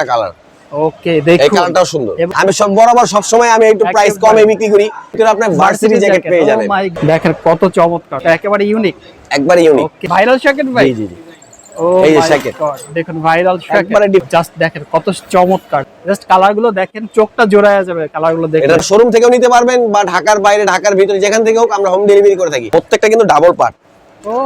একটা কালার। ওকে, দেখুন এই কালারটাও সুন্দর। আমি সব সময় আমি একটু প্রাইস কমে বিক্রি করি, কিন্তু আপনি ভার্সিটি জ্যাকেট পেয়ে যাবেন। দেখেন কত চমৎকার, একেবারে ইউনিক, একবারে ইউনিক। ওকে, ভাইরাল জ্যাকেট ভাই। জি জি। ও এই যে মাই জ্যাকেট গড, দেখুন ভাইরাল জ্যাকেট, একবারে জাস্ট দেখেন কত চমৎকার, জাস্ট কালার গুলো দেখেন, চোখটা জোড়ায় যাবে কালার গুলো দেখে। এটা শোরুম থেকেও নিতে পারবেন বা ঢাকার বাইরে, ঢাকার ভিতরে যেখান থেকে হোক আমরা হোম ডেলিভারি করে থাকি। প্রত্যেকটা কিন্তু ডাবল পার্ট। ও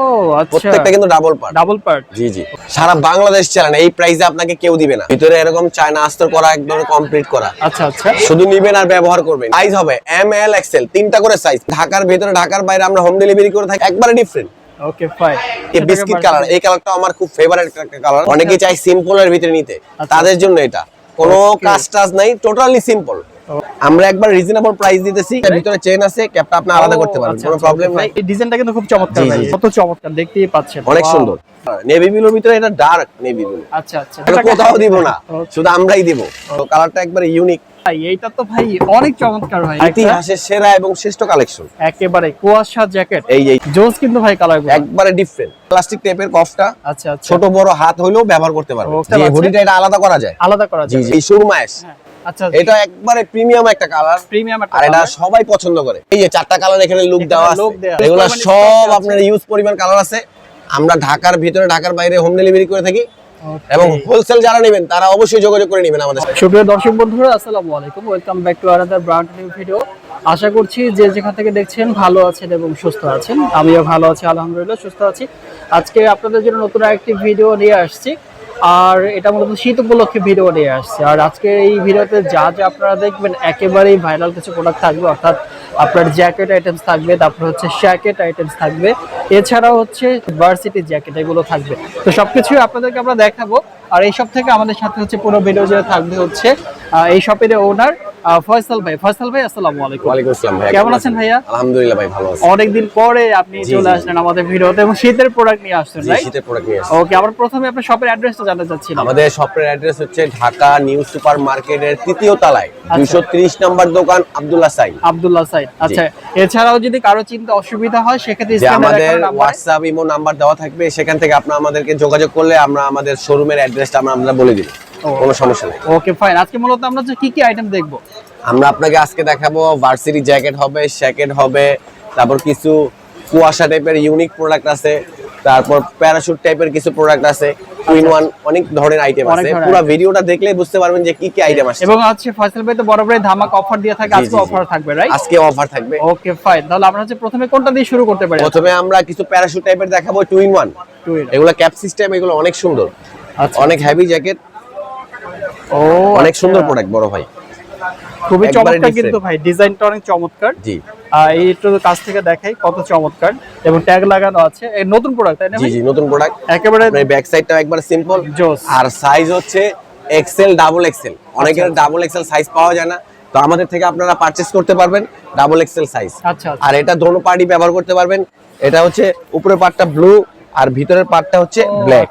আচ্ছা, প্রত্যেকটা কিন্তু ডাবল পার্ট। Double part. জি জি। সারা বাংলাদেশ চালান, এই প্রাইসে আপনাকে কেউ দিবে না। ভিতরে এরকম চায়না আস্তর করা, একদম কমপ্লিট করা। আচ্ছা আচ্ছা, শুধু নিবেন আর ব্যবহার করবেন। সাইজ হবে এম এল এক্সেল, তিনটা করে সাইজ। ঢাকার ভিতরে, ঢাকার বাইরে আমরা হোম ডেলিভারি করে থাকি, একবারে ডিফারেন্ট। Okay fine. এই বিস্কিট কালার, এই কালারটা আমার খুব ফেভারিট একটা কালার। অনেকেই চাই সিম্পল এর ভিতরে নিতে, তাদের জন্য এটা কোনো কাজ টাজ নাই, টোটালি সিম্পল। আমরা একবার রিজনেবল প্রাইস দিতেছি। এর ভিতরে চেইন আছে, ক্যাপটা আপনি আলাদা করতে পারবেন, কোনো প্রবলেম নাই। এই ডিজাইনটা কিন্তু খুব চমৎকার ভাই, কত চমৎকার, দেখতেই পাচ্ছেন অনেক সুন্দর। নেভি ব্লুর ভিতরে এটা ডার্ক নেভি ব্লু। আচ্ছা আচ্ছা, এটা কোথাও দিব না, শুধু আমরাই দিব। তো কালারটা একবারে ইউনিক ভাই, এইটা তো ভাই অনেক চমৎকার ভাই, ইতিহাসের সেরা এবং শ্রেষ্ঠ কালেকশন। একেবারে কুয়াশা জ্যাকেট, এই জোস কিন্তু ভাই কালারগুলো একবারে ডিফারেন্ট। প্লাস্টিক টাইপের কফটা, আচ্ছা আচ্ছা, ছোট বড় হাত হইলেও ব্যবহার করতে পারবেন। এই হুডিটা এটা আলাদা করা যায়, আলাদা করা জি যায়। জি। এই সুরমাইশ, আচ্ছা, এটা একবারে প্রিমিয়াম একটা কালার, প্রিমিয়াম একটা আর এটা কালার। সবাই পছন্দ করে। এই যে চারটা কালার এখানে লুক দেওয়া আছে, এগুলা সব আপনার ইউজ পরিমাণ কালার আছে। আমরা ঢাকার ভিতরে, ঢাকার বাইরে হোম ডেলিভারি করে থাকি, এবং হোলসেল যারা নেবেন তারা অবশ্যই যোগাযোগ করে নেবেন আমাদের সাথে। সুপ্রিয় দর্শক বন্ধুরা, আসসালামু আলাইকুম, welcome back to another brand new video. আশা করছি যে যেখান থেকে দেখছেন ভালো আছেন এবং সুস্থ আছেন। আমিও ভালো আছি, আলহামদুলিল্লাহ সুস্থ আছি। আজকে আপনাদের জন্য নতুন আরেকটি ভিডিও নিয়ে আসছি, আর এটা মূলত শীত উপলক্ষে ভিডিও নিয়ে আসছে। আর আজকে এই ভিডিওতে যা যা আপনারা দেখবেন একেবারেই ভাইরাল কিছু প্রোডাক্ট থাকবে, অর্থাৎ আপনার জ্যাকেট আইটেমস থাকবে, তারপর হচ্ছে শ্যাকেট আইটেমস থাকবে, এছাড়াও হচ্ছে ভার্সিটি জ্যাকেট, এগুলো থাকবে। তো সবকিছুই আপনাদেরকে আমরা দেখাবো। আর এই সব থেকে আমাদের সাথে হচ্ছে পুরো ভিডিও জুড়ে থাকবে হচ্ছে এই শপের ওনার ফয়সাল ভাই। ফয়সাল ভাই, আসসালামু আলাইকুম। ওয়ালাইকুম আসসালাম ভাই, কেমন আছেন ভাইয়া? আলহামদুলিল্লাহ ভাই, ভালো আছি। অনেকদিন পরে আপনি চলে আসলেন আমাদের ভিডিওতে, এবং শীতের প্রোডাক্ট নিয়ে আসছেন, জি, রাইট? শীতের প্রোডাক্ট নিয়ে আসছি। ওকে, আমরা প্রথমে আপনার শপের অ্যাড্রেসটা জানতে চাচ্ছিলাম। আমাদের শপের অ্যাড্রেস হচ্ছে ঢাকা নিউ সুপার মার্কেটের ৩য় তলায় ২৩০ নম্বর দোকান, আব্দুল্লাহ সাইদ। আব্দুল্লাহ সাইদ, আচ্ছা। এছাড়াও যদি কারো চিন্তা অসুবিধা হয় সেক্ষেত্রে আমাদের হোয়াটসঅ্যাপ ইমো নাম্বার দেওয়া থাকবে, সেখান থেকে আপনারা আমাদেরকে যোগাযোগ করলে আমরা আমাদের শোরুমের অ্যাড্রেসটা আমরা বলে দিব, কোনো সমস্যা নেই। Okay fine. আজকে মূলত আমরা কি কি আইটেম দেখবো? আমরা আপনাকে আজকে দেখাবো ভার্সিটি জ্যাকেট হবে, শ্যাকেট হবে, তারপর কিছু কুয়াশা টাইপের ইউনিক প্রোডাক্ট আছে, তারপর প্যারাশুট টাইপের কিছু প্রোডাক্ট আছে, টু ইন ওয়ান, অনেক ধরনের আইটেম আছে। পুরো ভিডিওটা দেখলে বুঝতে পারবেন যে কি কি আইটেম আছে। এবং আছে ফয়সাল ভাই তো বরাবরই ধামাকা অফার দিয়ে থাকে, আজকে অফার থাকবে, রাইট? আজকে অফার থাকবে। ওকে ফাইন, তাহলে আমরা হচ্ছে প্রথমে কোনটা দিয়ে শুরু করতে পারি? প্রথমে আমরা কিছু প্যারাশুট টাইপের দেখাবো, টু ইন ওয়ান। এগুলো ক্যাপ সিস্টেম, এগুলো অনেক সুন্দর, অনেক হেভি জ্যাকেট, ও অনেক সুন্দর প্রোডাক্ট বড় ভাই, খুবই চমৎকার কিন্তু ভাই, ডিজাইনটা অনেক চমৎকার। জি, এই একটু কাছ থেকে দেখাই কত চমৎকার, এবং ট্যাগ লাগানো আছে। এই নতুন প্রোডাক্ট, তাই না? জি জি, নতুন প্রোডাক্ট। একেবারে ব্যাক সাইডটাও একবার সিম্পল, জোস। আর সাইজ হচ্ছে এক্সেল, ডাবল এক্সেল। অনেকের ডাবল এক্সেল সাইজ পাওয়া যায় না, তো আমাদের থেকে আপনারা পারচেজ করতে পারবেন ডাবল এক্সেল সাইজ। আচ্ছা, আর এটা দোনো পার্টি ব্যবহার করতে পারবেন। এটা হচ্ছে উপরের পার্টটা ব্লু আর ভিতরের পার্টটা হচ্ছে ব্ল্যাক,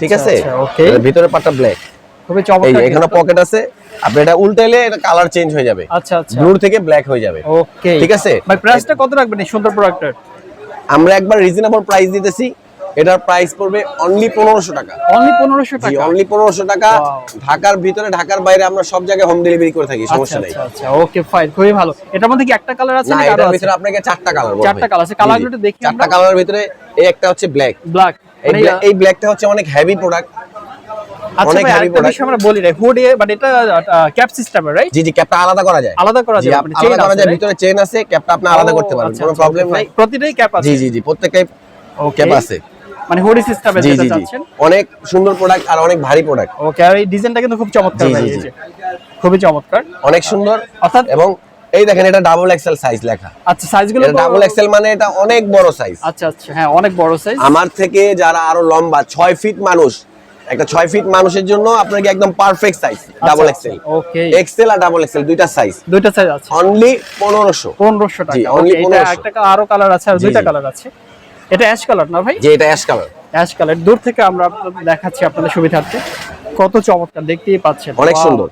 ঠিক আছে? ওকে, ভিতরের পার্টটা ব্ল্যাক, খুবই চমৎকার। এখানে পকেট আছে, আপনি এটা উল্টাইলে এটা কালার চেঞ্জ হয়ে যাবে। আচ্ছা আচ্ছা, ব্লু থেকে ব্ল্যাক হয়ে যাবে। ওকে, ঠিক আছে ভাই। প্রাইসটা কত রাখবেন এই সুন্দর প্রোডাক্টের? আমরা একবার রিজনেবল প্রাইস দিতেছি। এটার প্রাইস পড়বে অনলি ১৫০০ টাকা। অনলি ১৫০০ টাকা? অনলি ১৫০০ টাকা। ঢাকার ভিতরে, ঢাকার বাইরে আমরা সব জায়গায় হোম ডেলিভারি করে থাকি, সমস্যা নেই। আচ্ছা, ওকে ফাইন, খুবই ভালো। এটার মধ্যে কি একটা কালার আছে না, নাকি আরো এটার আছে? ভিতরে আপনাকে চারটা কালার বলবো। চারটা কালার আছে, কালারগুলো দেখি আমরা। চারটা কালারের ভিতরে এই একটা হচ্ছে ব্ল্যাক। ব্ল্যাক, এই ব্ল্যাকটা হচ্ছে অনেক হেভি প্রোডাক্ট, আচ্ছা অনেক ভাই। হেভি আরেকটা প্রোডাক্ট। বিষয় আমরা বলি না, হুডি মানে এটা ক্যাপ সিস্টেমের, রাইট? জি জি, ক্যাপটা আলাদা করা যায়। আলাদা করা যায়, মানে চেইন করা যায়, ভিতরে চেইন আছে, ক্যাপটা আপনি আলাদা করতে পারবেন, কোনো প্রবলেম নাই। প্রতিটাই ক্যাপ আছে? জি জি জি, প্রত্যেকটাই ক্যাপ আছে, মানে হুডি সিস্টেমে যেটা চাচ্ছেন। অনেক সুন্দর প্রোডাক্ট আর অনেক ভারী প্রোডাক্ট। ওকে, আর এই ডিজাইনটা কিন্তু খুব চমৎকার ভাই, এই যে খুবই চমৎকার, অনেক সুন্দর। অর্থাৎ এবং এই দেখেন, এটা ডাবল এক্সেল সাইজ লেখা। আচ্ছা, সাইজগুলো ডাবল এক্সেল মানে এটা অনেক বড় সাইজ। আচ্ছা আচ্ছা, হ্যাঁ, অনেক বড় সাইজ। আমার থেকে যারা আরো লম্বা, 6 ফিট মানুষ, একটা 6 ফিট মানুষের জন্য আপনাকে একদম পারফেক্ট সাইজ ডাবল এক্সেল। ওকে, এক্সেল আর ডাবল এক্সেল দুইটা সাইজ আছে। অনলি ১৫০০ টাকা। অনলি এটা একটা আরো কালার আছে, আর দুইটা কালার আছে। এটা অ্যাশ কালার না ভাই? জি, এটা অ্যাশ কালার। অ্যাশ কালার দূর থেকে আমরা আপনাদের দেখাচ্ছি আপনাদের সুবিধার্থে। কত চমৎকার, দেখতেই পাচ্ছেন, অনেক সুন্দর।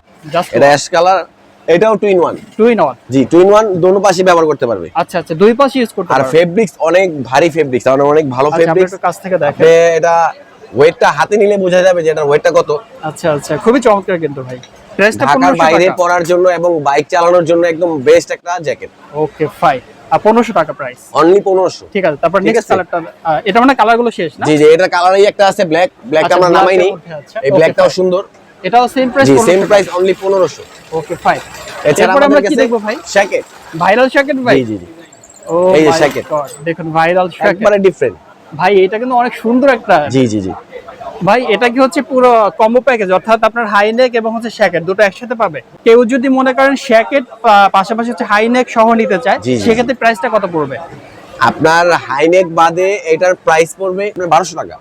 এটা অ্যাশ কালার, এটাও two in one. Two in one? জি, টু ইন ওয়ান, দোনো পাশে ব্যবহার করতে পারবে। আচ্ছা আচ্ছা, দুই পাশে ইউজ করতে পারবে। আর ফেব্রিক্স অনেক ভারী ফেব্রিক্স, অনেক ভালো ফেব্রিক্স। কাছ থেকে দেখেন, এটা ওয়েটটা হাতে নিলে বোঝা যাবে যে এটার ওয়েটটা কত। আচ্ছা আচ্ছা, খুবই চমৎকার কিন্তু ভাই। প্রাইসটা ঢাকার 1500 বাইরে টাকা। পরার জন্য এবং বাইক চালানোর জন্য একদম বেস্ট একটা জ্যাকেট। Okay fine. আর 1500 টাকা প্রাইস। অনলি 1500। ঠিক আছে, তারপর ঠিক নেক্সট আছে। কালারটা, এটা মানে কালারগুলো শেষ না? জি জি, এটার কালারই একটা আছে ব্ল্যাক, ব্ল্যাকটা আচ্ছা, আমরা black নামাই এর নেই। মধ্যে আছে। এই Okay, ব্ল্যাকটাও fine. সুন্দর। এটাও সেম প্রাইস? জি same price, only 1500। Okay fine. এছাড়া এরপর আমরা আমাদের কি কাছে দেখবো ভাই? জ্যাকেট। ভাইরাল জ্যাকেট ভাই? জি জি জি, ও এই যে my jacket। God, দেখুন ভাইরাল জ্যাকেট একবারে ডিফারেন্ট। ভাই, এটা কিন্তু অনেক সুন্দর একটা। জি জি জি, ভাই এটা কি হচ্ছে পুরো কম্বো প্যাকেজ, অর্থাৎ আপনার হাই নেক এবং হচ্ছে শ্যাকেট দুটো একসাথে পাবে? কেউ যদি মনে করেন শ্যাকেট পাশাপাশি হচ্ছে হাই নেক সহ নিতে চায়, জি, জি। সেক্ষেত্রে প্রাইসটা কত পড়বে? আপনার হাইনেক বাদে এটার প্রাইস পড়বে আপনার 1200 টাকা।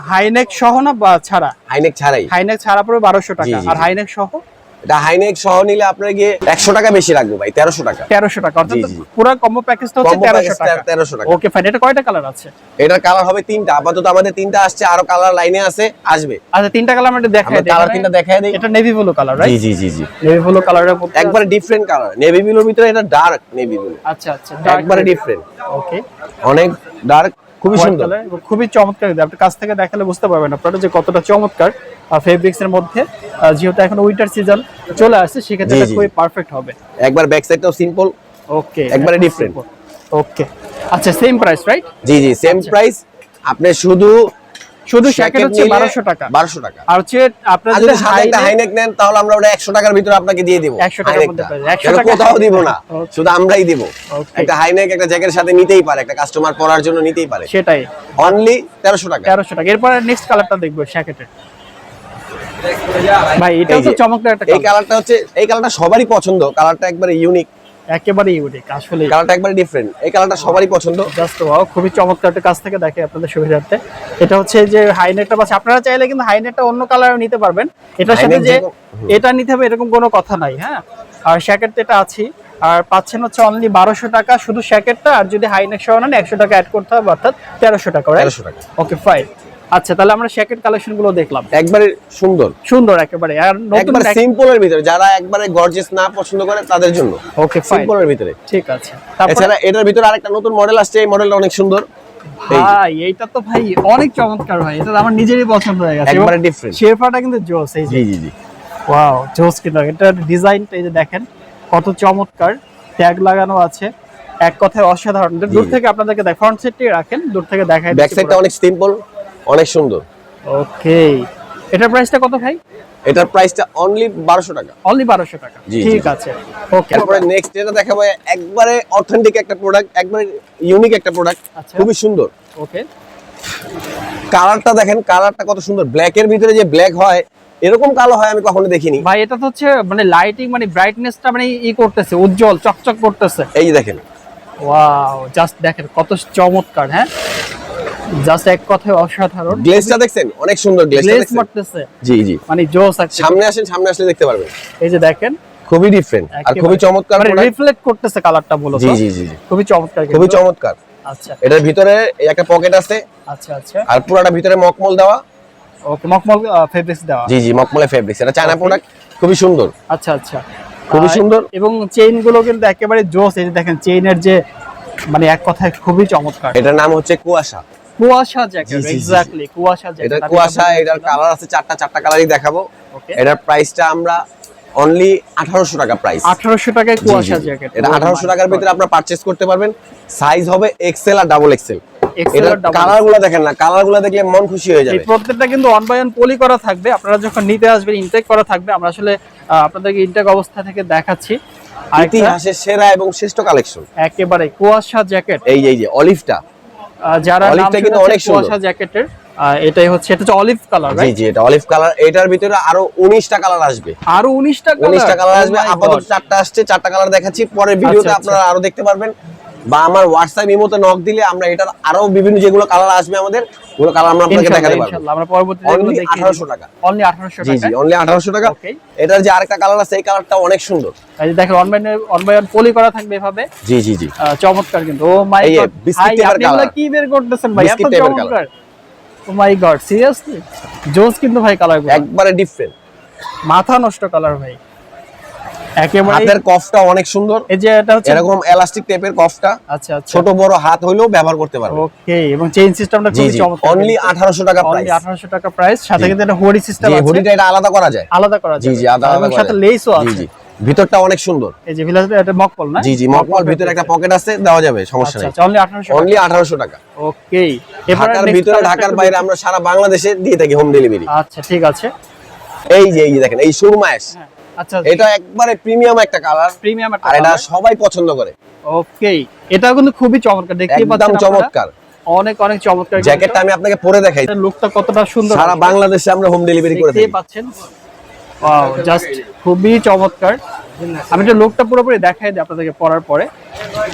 হাই নেক সহ না বা ছাড়া? হাইনেক ছাড়াই। হাই নেক ছাড়া পড়বে 1200 টাকা, জি, জি, আর জি। হাই নেক সহ এটা হাইনেক সহ নিলে আপনার গিয়ে 100 টাকা বেশি লাগবে ভাই, 1300 টাকা। 1300 টাকা, অর্থাৎ জি, জি। পুরো কম্বো প্যাকেজটা হচ্ছে Combo 1300 package টাকা। 1300 টাকা। Okay fine. এটা কয়টা কালার আছে? এটার কালার হবে 3টা, আপাতত আমাদের 3টা আসছে, আরো কালার লাইনে আছে, আসবে। আচ্ছা, তিনটা কালার আমরা দেখাই আমরা দিই। কালার 3টা দেখায় দেই। এটা নেভি ব্লু কালার, জি রাইট? জি জি জি, নেভি ব্লু কালারের মধ্যে একবারে ডিফারেন্ট কালার। নেভি ব্লুর ভিতরে এটা ডার্ক নেভি ব্লু, আচ্ছা আচ্ছা, একবারে ডিফারেন্ট, ওকে। অনেক ডার্ক, খুবই হোয়াইট সুন্দর। কালার এবং খুবই চমৎকার। আপনার কাছ থেকে দেখালে বুঝতে পারবেন আপনারা যে কতটা চমৎকার ফেব্রিক্স এর মধ্যে। যেহেতু এখন উইন্টার সিজন চলে আসছে, সেক্ষেত্রে জি, এটা জি। খুবই পারফেক্ট হবে। একবার ব্যাক সাইডটাও সিম্পল, ওকে, একবারে different। ওকে আচ্ছা, সেম প্রাইস রাইট? জি জি সেম আচ্ছা। প্রাইস। আপনি শুধু শুধু শ্যাকেট হচ্ছে 1200 টাকা। 1200 টাকা। আর হচ্ছে আপনারা আর যদি যদি সাথে একটা হাইনেক নেন তাহলে আমরা ওটা 100 টাকার ভিতরে আপনাকে দিয়ে দেব। 100 টাকার মধ্যে পেয়ে যাবেন। 100 এটা টাকা কোথাও দিব না, Okay. শুধু আমরাই দিব। Okay. একটা হাইনেক একটা জ্যাকেটের সাথে নিতেই পারে, একটা কাস্টমার পরার জন্য নিতেই পারে। সেটাই, অনলি 1300 টাকা। 1300 টাকা। এরপর নেক্সট কালারটা দেখবো শ্যাকেটের। ভাই এটা এই তো যে, চমৎকার একটা এই কালার, কালারটা হচ্ছে, এই কালারটা সবারই পছন্দ। কালারটা একবারে ইউনিক, একেবারে ইউনিক আসলে। কালারটা একবারে ডিফারেন্ট। এই কালারটা সবারই পছন্দ। জাস্ট ওয়াও, খুবই চমৎকার একটা। কাছ থেকে দেখে আপনাদের সুবিধার্থে। এটা হচ্ছে যে হাইনেটটা পাচ্ছে, আপনারা চাইলে কিন্তু হাইনেটটা অন্য কালারও নিতে পারবেন। এটার সাথে Highneck যে যেরকম- এটা নিতে হবে এরকম কোনো কথা নাই, হ্যাঁ। আর শ্যাকেট এটা আছে, আর পাচ্ছেন হচ্ছে অনলি 1200 টাকা শুধু শ্যাকেটটা। আর যদি হাইনেক সহ নেন 100 টাকা অ্যাড করতে হবে, অর্থাৎ 1300 টাকা, রাইট? 1300 টাকা। Okay fine. আচ্ছা, তাহলে আমরা শ্যাকেট কালেকশন গুলো দেখলাম, একবারে সুন্দর, সুন্দর একেবারে। আর নতুন একবার সিম্পলের ভিতরে, যারা একবারে গর্জিয়াস না পছন্দ করে তাদের জন্য ওকে ফাইন, সিম্পলের ভিতরে। ঠিক আছে। তারপর এছাড়া এটার ভিতরে আরেকটা নতুন মডেল আসছে, এই মডেলটা অনেক সুন্দর। এই যে, ভাই এইটা তো ভাই অনেক চমৎকার ভাই, এটা তো আমার নিজেরই পছন্দ হয়ে গেছে। একবারে different। শেরপাটা কিন্তু জোস, এই যে জি জি জি, ওয়াও জোস কিন্তু। এটার ডিজাইনটা এই যে দেখেন কত চমৎকার, ট্যাগ লাগানো আছে, এক কথায় অসাধারণ। দূর থেকে আপনাদেরকে দেখ, ফ্রন্ট সাইডটি রাখেন, দূর থেকে দেখাই ব্যাক সাইডটা অনেক সিম্পল, অনেক সুন্দর। ওকে। এটার প্রাইসটা কত ভাই? এটার প্রাইসটা অনলি 1200 টাকা। অনলি 1200 টাকা, জি, ঠিক জি। আছে। ওকে, তারপরে নেক্সট যেটা দেখাবো, একবারে অথেন্টিক একটা প্রোডাক্ট, একবারে ইউনিক একটা প্রোডাক্ট, আচ্ছা। খুবই সুন্দর। ওকে। কালারটা দেখেন, কালারটা কত সুন্দর। ব্ল্যাকের ভিতরে যে ব্ল্যাক হয়, এরকম কালো হয় আমি কখনো দেখিনি। ভাই এটা তো হচ্ছে মানে লাইটিং, মানে ব্রাইটনেসটা মানে ই করতেছে, উজ্জ্বল চকচক করতেছে। এই যে দেখেন, ওয়াও, জাস্ট দেখেন কত চমৎকার, হ্যাঁ, জাস্ট এক কথায় অসাধারণ। গ্লেজটা দেখছেন, অনেক সুন্দর গ্লেজটা গ্লেজ দেখছেন। মারতেছে, জি জি, মানে জোস আছে। সামনে আসেন, সামনে আসলে দেখতে পারবেন। এই যে দেখেন, খুবই ডিফারেন্ট আর খুবই চমৎকার মানে প্রোডাক্ট। রিফ্লেক্ট করতেছে কালারটা মূলত। জি জি জি জি, খুবই চমৎকার কিন্তু। খুবই চমৎকার। আচ্ছা এটার ভিতরে এই একটা পকেট আছে, আচ্ছা আচ্ছা, আর পুরোটা ভিতরে মকমল দেওয়া। ওকে, মকমল ফেব্রিক্স দেওয়া। জি জি, মকমলে ফেব্রিক্স, এটা চায়না Okay. প্রোডাক্ট, খুবই সুন্দর। আচ্ছা আচ্ছা, খুবই সুন্দর। এবং চেইন গুলো কিন্তু একেবারে জোস। এই যে দেখেন চেইনের যে মানে এক কথায় খুবই চমৎকার। এটার নাম হচ্ছে কুয়াশা। কুয়াশা জ্যাকেট, জি, জি, জি, জি। এক্স্যাক্টলি কুয়াশা জ্যাকেট। এটা কুয়াশা, এটার কালার আছে চারটা কালারই দেখাবো। ওকে, এটার প্রাইসটা আমরা অনলি 1800 টাকা প্রাইস। 1800 টাকায় কুয়াশা জ্যাকেট। এটা 1800 টাকার ভিতরে আপনারা পারচেজ করতে পারবেন। সাইজ হবে এক্সেল আর ডাবল এক্সেল। এক্সেল এটার আর ডাবল। কালারগুলো দেখেন না, কালারগুলো দেখলে মন খুশি হয়ে এই যাবে। প্রত্যেকটা কিন্তু অন বাই অন পলি করা থাকবে। আপনারা যখন নিতে আসবেন ইনটেক করা থাকবে। আমরা আসলে আপনাদেরকে ইনটেক অবস্থা থেকে দেখাচ্ছি। আর ইতিহাসের সেরা এবং শ্রেষ্ঠ কালেকশন। একেবারে কুয়াশা জ্যাকেট, এই যে অলিভটা, যারা নাম অলিভটা কিন্তু শুনেছেন অনেক সুন্দর। কুয়াশা জ্যাকেটের, এটাই হচ্ছে, এটা হচ্ছে অলিভ কালার, জি রাইট? জি, এটা অলিভ কালার। এটার ভিতরে আরো 19টা কালার আসবে। আরো 19টা 19টা কালার আসবে। আপাতত 4টা আসছে, 4টা কালার দেখাচ্ছি। পরের ভিডিওতে আচ্ছা। আপনারা আরো দেখতে পারবেন, বা আমার হোয়াটসঅ্যাপ ইমোতে নক দিলে আমরা এটার আরো বিভিন্ন যেগুলো কালার আসবে আমাদের, ওগুলো কালার আমরা আপনাকে দেখাতে পারবো। ইনশাআল্লাহ আমরা পরবর্তীতে এগুলো অনলি দেখিয়ে 1800 টাকা। অনলি 1800 জি টাকা। জি, অনলি 1800 টাকা। Okay. এটার যে আরেকটা কালার আছে, এই কালারটা অনেক সুন্দর। এই যে দেখেন অন বাই অন পলি করা থাকবে এভাবে। জি জি জি, চমৎকার কিন্তু। ও মাই এই যে গড, biscuit type এর আপনি এগুলো colour। কি বের করতেছেন ভাই? এত Biscuit type এর চমৎকার। ও মাই গড, সিরিয়াসলি জোস কিন্তু ভাই কালারগুলো। একবারে ডিফারেন্ট। মাথা নষ্ট কালার ভাই। একেবারে হাতের কফটা অনেক সুন্দর, এই যে এটা হচ্ছে এরকম এলাস্টিক টাইপের কফটা, আচ্ছা আচ্ছা ছোট বড় হাত হইলেও ব্যবহার করতে পারবে। ওকে, এবং চেইন সিস্টেমটা জি খুবই জি, চমৎকার, অনলি 1800 টাকা প্রাইস। অনলি 1800 টাকা প্রাইস, সাথে জি। কিন্তু এটা হুডি সিস্টেম জি, আছে, হুডিটা এটা আলাদা করা যায়। আলাদা করা জি যায়, জি, আলাদা এবং করা সাথে যায়। লেসও জি আছে। জি, ভিতরটা অনেক সুন্দর। এই যে ভিলাতে এটা মকপল না? জি জি, মকমল ভিতরে একটা পকেট আছে, দেওয়া যাবে, সমস্যা আচ্ছা নেই। আচ্ছা, অনলি 1800 অনলি 1800 টাকা। ওকে, ঢাকার ভিতরে ঢাকার বাইরে আমরা সারা বাংলাদেশে দিয়ে থাকি হোম ডেলিভারি। আচ্ছা ঠিক আছে। এই যে দেখেন, এই সুরমায়েশ, আচ্ছা, এটা একবারে প্রিমিয়াম একটা কালার, প্রিমিয়াম একটা আর এটা কালার। সবাই পছন্দ করে। ওকে, এটাও কিন্তু খুবই চমৎকার, দেখতেই পাচ্ছেন একদম আপনারা। চমৎকার। অনেক অনেক চমৎকার জ্যাকেটটা আমি আপনাকে পরে দেখাই, লুকটা কতটা সুন্দর, সারা বাংলাদেশে আমরা হোম ডেলিভারি করে দেখতেই থাকি। পাচ্ছেন। ওয়াও, জাস্ট খুবই চমৎকার। আমি এটা লুকটা পুরোপুরি দেখাই দিই আপনাদেরকে পরার পরে।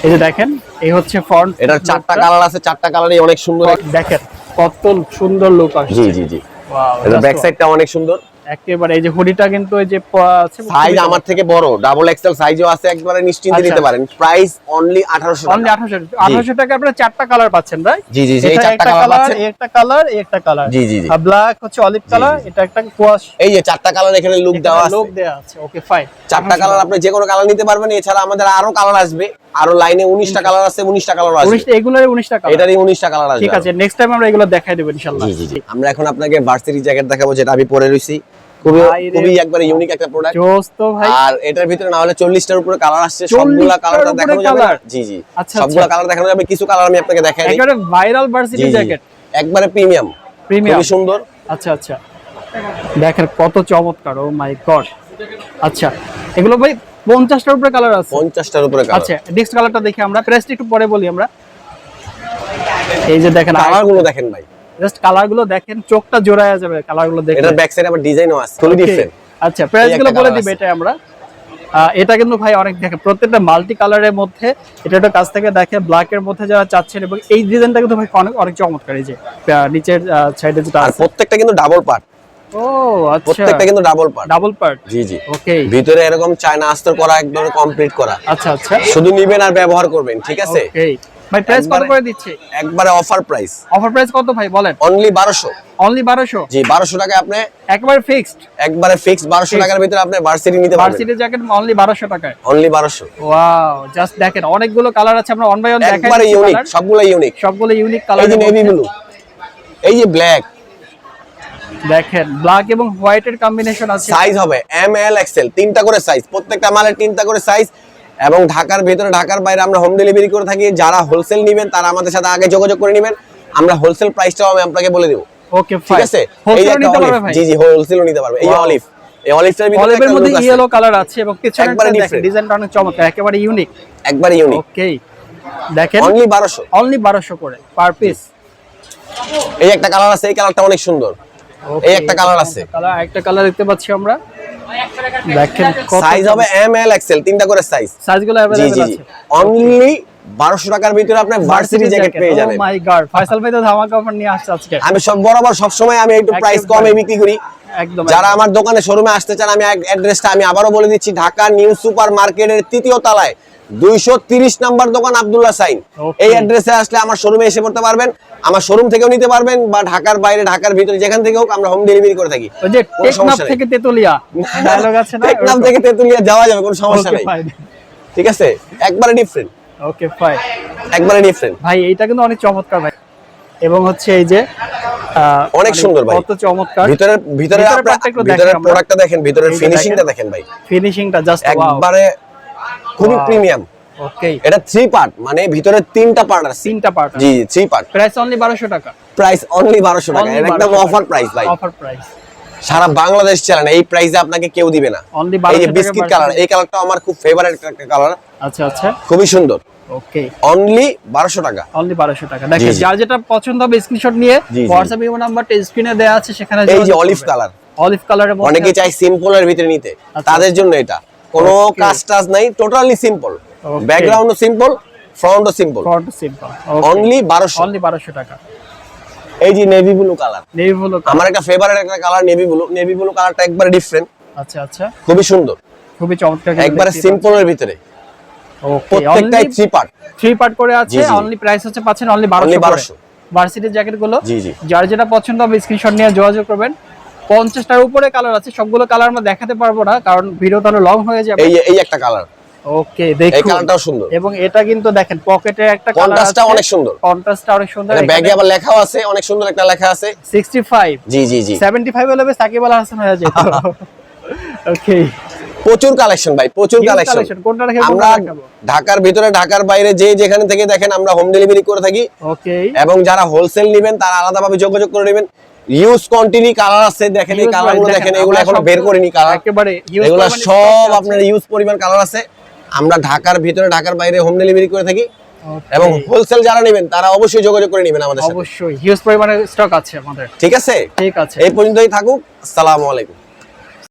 এই যে দেখেন, এই হচ্ছে ফ্রন্ট, এটার 4টা কালার আছে, 4টা কালারই অনেক সুন্দর। দেখেন কত সুন্দর লুক আসছে। জি জি জি, ওয়াও, এটা ব্যাক সাইডটা অনেক সুন্দর। একেবারে এই যে হুডিটা কিন্তু এই যে আছে, সাইজ আমার থেকে বড়, ডাবল এক্সেল সাইজও আছে, একবারে নিশ্চিন্তে আচ্ছা। নিতে পারেন। প্রাইস অনলি 1800 অনলি টাকা। 1800 টাকা আপনারা 4টা কালার পাচ্ছেন, রাইট? জি জি জি, এই 4টা কালার পাচ্ছেন। একটা কালার, একটা কালার। জি জি জি, আর ব্ল্যাক হচ্ছে অলিভ কালার, এটা একটা কোয়াশ, এই যে 4টা কালার এখানে লুক দেওয়া আছে। লুক দেয়া আছে। ওকে ফাইন, 4টা কালার আপনি যে কোনো কালার নিতে পারবেন। এছাড়া আমাদের আরো কালার আসবে, আরো লাইনে 19টা কালার আছে, 19টা কালার আসবে। 19টা, এগুলোর 19টা কালার। এটারই 19টা কালার আসবে। ঠিক আছে, নেক্সট টাইম আমরা এগুলো দেখাই দেব ইনশাআল্লাহ। জি জি জি, আমরা এখন আপনাকে ভার্সিটি জ্যাকেট দেখাবো, যেটা আমি পরে রইছি। খুবই ভাই রে, খুবই একবারে ইউনিক একটা প্রোডাক্ট। জোস তো ভাই। আর এটার ভিতরে না হলে 40টার উপরে কালার আসছে, 40টার সবগুলা কালারটা উপরে দেখানো যাবে না। colour? জি জি, আচ্ছা, সবগুলা আচ্ছা। কালার দেখানো যাবে, কিছু কালার আমি আপনাকে দেখাই দিই। একেবারে ভাইরাল ভার্সিটি জি জি, জ্যাকেট, একবারে প্রিমিয়াম, প্রিমিয়াম, খুবই সুন্দর। আচ্ছা আচ্ছা, দেখেন কত চমৎকার। ও মাই গড। আচ্ছা, এগুলো ভাই 50টার উপরে কালার আছে। 50টার উপরে কালার। আচ্ছা, নেক্সট কালারটা দেখি আমরা, প্রাইসটা একটু পরে বলি আমরা। এই যে দেখেন কালারগুলো দেখেন ভাই, জাস্ট কালারগুলো দেখেন, চোখটা জোড়ায় যাবে কালারগুলো দেখে। এটার ব্যাক সাইডে আবার ডিজাইনও আছে, খুবই ডিফারেন্ট। আচ্ছা, প্রাইস গুলো একটা বলে colour দিবে আছে। এটা আমরা। এটা কিন্তু ভাই অনেক, দেখেন প্রত্যেকটা মাল্টি কালারের মধ্যে, এটা একটা কাছ থেকে দেখে ব্ল্যাক এর মধ্যে যারা চাচ্ছেন, এবং এই ডিজাইনটা কিন্তু ভাই অনেক অনেক চমৎকার। এই যে নিচের সাইডে যেটা আর আছে, প্রত্যেকটা কিন্তু ডাবল পার্ট, ও আচ্ছা, প্রত্যেকটা কিন্তু ডাবল পার্ট। Double part. জি জি, ওকে, ভিতরে এরকম চায়না আস্তর করা, একদম কমপ্লিট করা। আচ্ছা আচ্ছা, শুধু নিবেন আর ব্যবহার করবেন, ঠিক আছে? ওকে ভাই, প্রাইস কত একবারে- করে দিচ্ছে? একবারে অফার প্রাইস, অফার প্রাইস কত ভাই বলেন? অনলি 1200। অনলি 1200? জি, 1200 টাকায় আপনি একবারে ফিক্সড একবারে ফিক্স 1200 টাকার ভিতরে আপনি ভার্সিটি নিতে পারবেন। ভার্সিটি জ্যাকেট অনলি 1200 টাকায়। অনলি 1200। ওয়াও, জাস্ট দেখেন অনেকগুলো কালার আছে, আমরা অন বাই অন দেখাই একবারে দিচ্ছি ইউনিক, কালার। সবগুলো ইউনিক। সবগুলো ইউনিক এই কালার। যে নেভি ব্লু, এই যে ব্ল্যাক, দেখেন ব্ল্যাক এবং হোয়াইটের কম্বিনেশন আছে। সাইজ হবে এম এল এক্সেল, তিনটা করে সাইজ, প্রত্যেকটা মালের তিনটা করে সাইজ। এবং ঢাকার ভিতরে ঢাকার বাইরে আমরা হোম ডেলিভারি করে থাকি। যারা হোলসেল নেবেন তারা আমাদের সাথে আগে যোগাযোগ করে নেবেন, আমরা হোলসেল প্রাইসটাও আমি আপনাকে বলে দেব। ওকে ঠিক ফাইন, আছে? এই হোলসেল একটা নিতে অলিভ, পারবে ভাই? জি জি, হোলসেলও নিতে পারবে। এই Wow. অলিভ, এই অলিভটার ভিতরে অলিভের একটা মধ্যে look আছে, ইয়েলো কালার আছে, এবং পিছনে একবারে দেখেন different। ডিজাইনটা অনেক চমৎকার, একেবারে ইউনিক। একবারে ইউনিক। ওকে, দেখেন অনলি 1200। অনলি 1200 করে পার পিস। এই একটা কালার আছে, এই কালারটা অনেক সুন্দর। এই একটা কালার আছে, কালার, একটা কালার দেখতে পাচ্ছি আমরা। দেখেন কত সাইজ হবে এম এল এক্সেল, তিনটা করে সাইজ। সাইজগুলো জি अवेलेबल জি জি, আছে। অনলি 1200 টাকার ভিতরে আপনি ভার্সিটি জ্যাকেট পেয়ে যাবেন। ও মাই গড, ফয়সাল ভাই তো ধামাকা অফার নিয়ে আসছে আজকে। আমি সব বরাবর সব সময় আমি একটু প্রাইস কমে বিক্রি করি। একদম, যারা আমার দোকানে শোরুমে আসতে চান, আমি অ্যাড্রেসটা আমি আবারও বলে দিচ্ছি, ঢাকা নিউ সুপার মার্কেটের 3য় তলায় 230 নাম্বার দোকান, আব্দুল্লাহ সাইন। Okay. এই অ্যাড্রেসে আসলে আমার শোরুমে এসে পড়তে পারবেন, আমার শোরুম থেকেও নিতে পারবেন, বা ঢাকার বাইরে ঢাকার ভিতরে যেখান থেকে হোক আমরা হোম ডেলিভারি করে থাকি। ওই যে কোনো টেকনাফ সমস্যা নেই। থেকে তেতুলিয়া ডায়লগ আছে না, টেকনাফ থেকে তেতুলিয়া যাওয়া যাবে, কোনো সমস্যা ওকে নেই। ফাইন, ঠিক আছে, একবারে ডিফারেন্ট, ওকে ফাইন। একবারে ডিফারেন্ট। ভাই এইটা কিন্তু অনেক চমৎকার ভাই, এবং হচ্ছে এই যে অনেক মানে সুন্দর ভাই, কত চমৎকার। ভিতরের ভিতরের আপনারা part টা একটু দেখেন ভিতরের আমরা। প্রোডাক্টটা দেখেন, ভিতরের এই যে ফিনিশিংটা দেখেন। দেখেন ভাই, ফিনিশিংটা জাস্ট ওয়াও। একবারে খুবই Wow. প্রিমিয়াম। ওকে, এটা 3 পার্ট, মানে ভিতরে 3টা পার্ট আছে। তিনটা পার্ট। জি 3 পার্ট। প্রাইস অনলি 1200 টাকা। প্রাইস অনলি 1200 টাকা, এটা একদম অফার প্রাইস ভাই। অফার প্রাইস, সারা বাংলাদেশ চালান, এই প্রাইসে আপনাকে কেউ দিবে না। অনলি এই 1200 যে টাকা। বিস্কিট কালার, এই কালারটা আমার খুব ফেভারিট একটা কালার, আচ্ছা আচ্ছা, খুবই সুন্দর। ওকে, অনলি 1200 টাকা। অনলি 1200 টাকা। দেখেন জি। যার যেটা পছন্দ হবে স্ক্রিনশট নিয়ে জি, জি। হোয়াটসঅ্যাপ ইমো নাম্বারটা স্ক্রিনে দেয়া আছে, সেখানে এই যে যোগাযোগ অলিভ করবেন। কালার, অলিভ কালারের মধ্যে অনেকে চাই সিম্পলের ভিতরে নিতে, আচ্ছা। তাদের জন্য এটা কোনো Okay. কাজ টাজ নাই, টোটালি সিম্পল, Okay. ব্যাকগ্রাউন্ডও সিম্পল, ফ্রন্টও simple. Font simple, only 1200। Only 1200 টাকা। এই যে navy blue colour, navy blue, আমার একটা ফেভারিট একটা colour navy blue. Navy blue কালারটা একবারে ডিফারেন্ট, আচ্ছা আচ্ছা, খুবই সুন্দর, খুবই চমৎকার কিন্তু একবারে দেখতে সিম্পলের ভিতরে, পাচ্ছেন। ওকে, প্রত্যেকটাই 3 পার্ট। 3 পার্ট করে আছে। জি, জি। অনলি প্রাইস হচ্ছে পাচ্ছেন অনলি Only 1200 করে। 1200 ভার্সিটি জ্যাকেট গুলো জি জি, যার যেটা পছন্দ হবে স্ক্রিনশট নিয়ে যোগাযোগ করবেন। 50টার উপরে কালার আছে, সবগুলো কালার আমরা দেখাতে পারবো না কারণ ভিডিও তাহলে লং হয়ে যাবে। এই একটা কালার, ওকে এই দেখুন কালারটাও সুন্দর এবং এটা কিন্তু দেখেন পকেটে একটা কালার আছে, কন্ট্রাস্টটা অনেক সুন্দর, কন্ট্রাস্টটা অনেক সুন্দর। এটা ব্যাগে আবার লেখাও আছে, অনেক সুন্দর একটা লেখা আছে 65 জি জি জি 75 হলে সাকিব আল হাসান হয়ে যেত। ওকে প্রচুর কালেকশন ভাই, প্রচুর কালেকশন। কোনটা দেখাবো? আমরা ঢাকার ভিতরে ঢাকার বাইরে যে যেখানে থেকে দেখেন আমরা হোম ডেলিভারি করে থাকি। ওকে এবং যারা হোলসেল নেবেন তারা আলাদাভাবে যোগাযোগ করে নেবেন। ইউজ কোয়ান্টিটি কালার আছে, দেখেন এই কালারগুলো দেখেন, এগুলো এখনো বের করিনি কালার, একেবারে এগুলো সব আপনার ইউজ পরিমাণ কালার আছে। আমরা ঢাকার ভিতরে ঢাকার বাইরে হোম ডেলিভারি করে থাকি এবং হোলসেল যারা নেবেন তারা অবশ্যই যোগাযোগ করে নেবেন আমাদের সাথে। অবশ্যই হিউজ পরিমাণে স্টক আছে আমাদের। ঠিক আছে, ঠিক আছে, এই পর্যন্তই থাকুক। আসসালামু আলাইকুম।